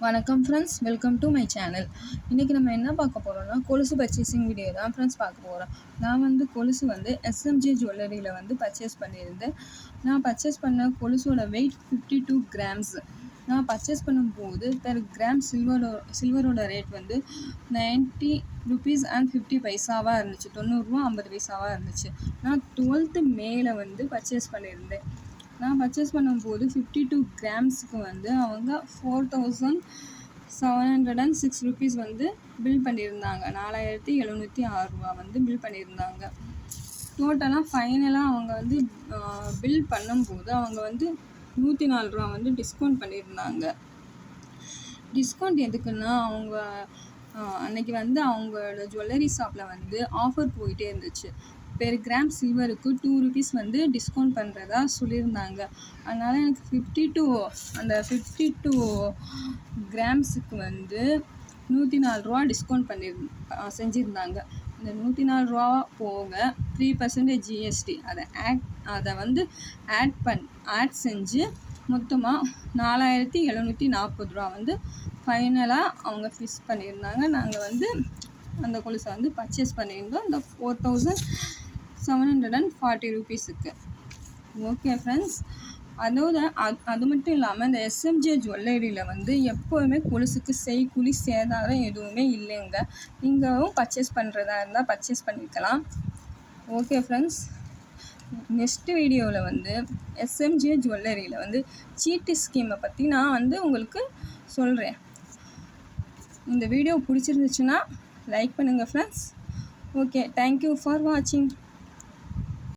வணக்கம் friends, welcome to my channel. இன்றைக்கி நம்ம என்ன பார்க்க போகிறோம்னா கொலுசு பர்ச்சேசிங் வீடியோ தான் ஃப்ரெண்ட்ஸ் பார்க்க போகிறோம். நான் கொலுசு எஸ்எம்ஜே ஜுவல்லரியில் பர்ச்சேஸ் பண்ணியிருந்தேன். நான் பர்ச்சேஸ் பண்ண கொலுசோட வெயிட் 52 கிராம்ஸ். நான் பர்ச்சேஸ் பண்ணும்போது பெர் கிராம் சில்வரோட ரேட் 90 rupees and 50 பைசாவாக இருந்துச்சு. 90 ரூபா 50 பைசாவாக இருந்துச்சு. நான் 12th மேல பர்ச்சேஸ் பண்ணியிருந்தேன். நான் பர்ச்சேஸ் பண்ணும்போது 52 கிராம்ஸுக்கு அவங்க 4706 rupees பில் பண்ணியிருந்தாங்க. 4706 ரூபா பில் பண்ணியிருந்தாங்க. டோட்டலாக ஃபைனலாக அவங்க பில் பண்ணும்போது அவங்க 104 ரூபா டிஸ்கவுண்ட் பண்ணியிருந்தாங்க. டிஸ்கவுண்ட் எதுக்குன்னா அவங்க அன்னைக்கு அவங்களோட ஜுவல்லரி ஷாப்பில் ஆஃபர் போயிட்டே இருந்துச்சு. பெர் கிராம் சில்வருக்கு 2 rupees டிஸ்கவுண்ட் பண்ணுறதா சொல்லியிருந்தாங்க. அதனால் எனக்கு 52 கிராம்ஸுக்கு 104 ரூபா டிஸ்கவுண்ட் செஞ்சுருந்தாங்க. இந்த 104 ரூபா போக 3% ஜிஎஸ்டி அதை ஆட் செஞ்சு மொத்தமாக 4740 ரூபா ஃபைனலாக அவங்க ஃபிக்ஸ் பண்ணியிருந்தாங்க. நாங்கள் அந்த கொலுசை பர்ச்சேஸ் பண்ணியிருந்தோம் இந்த 4740 ரூபீஸுக்கு. ஓகே ஃப்ரெண்ட்ஸ், அது மட்டும் இல்லாமல் இந்த எஸ்எம்ஜே ஜுவல்லரியில் எப்போவுமே கொலுசுக்கு செய்கூலி சேதாரம் எதுவுமே இல்லைங்க. நீங்களும் பர்ச்சேஸ் பண்ணுறதா இருந்தால் பர்ச்சேஸ் பண்ணிக்கலாம். ஓகே ஃப்ரெண்ட்ஸ், நெக்ஸ்ட் வீடியோவில் எஸ்எம்ஜே ஜுவல்லரியில் சீட்டு ஸ்கீமை பற்றி நான் உங்களுக்கு சொல்கிறேன். இந்த வீடியோ பிடிச்சிருந்துச்சுன்னா லைக் பண்ணுங்கள் ஃப்ரெண்ட்ஸ். ஓகே, தேங்க்யூ ஃபார் வாட்சிங்.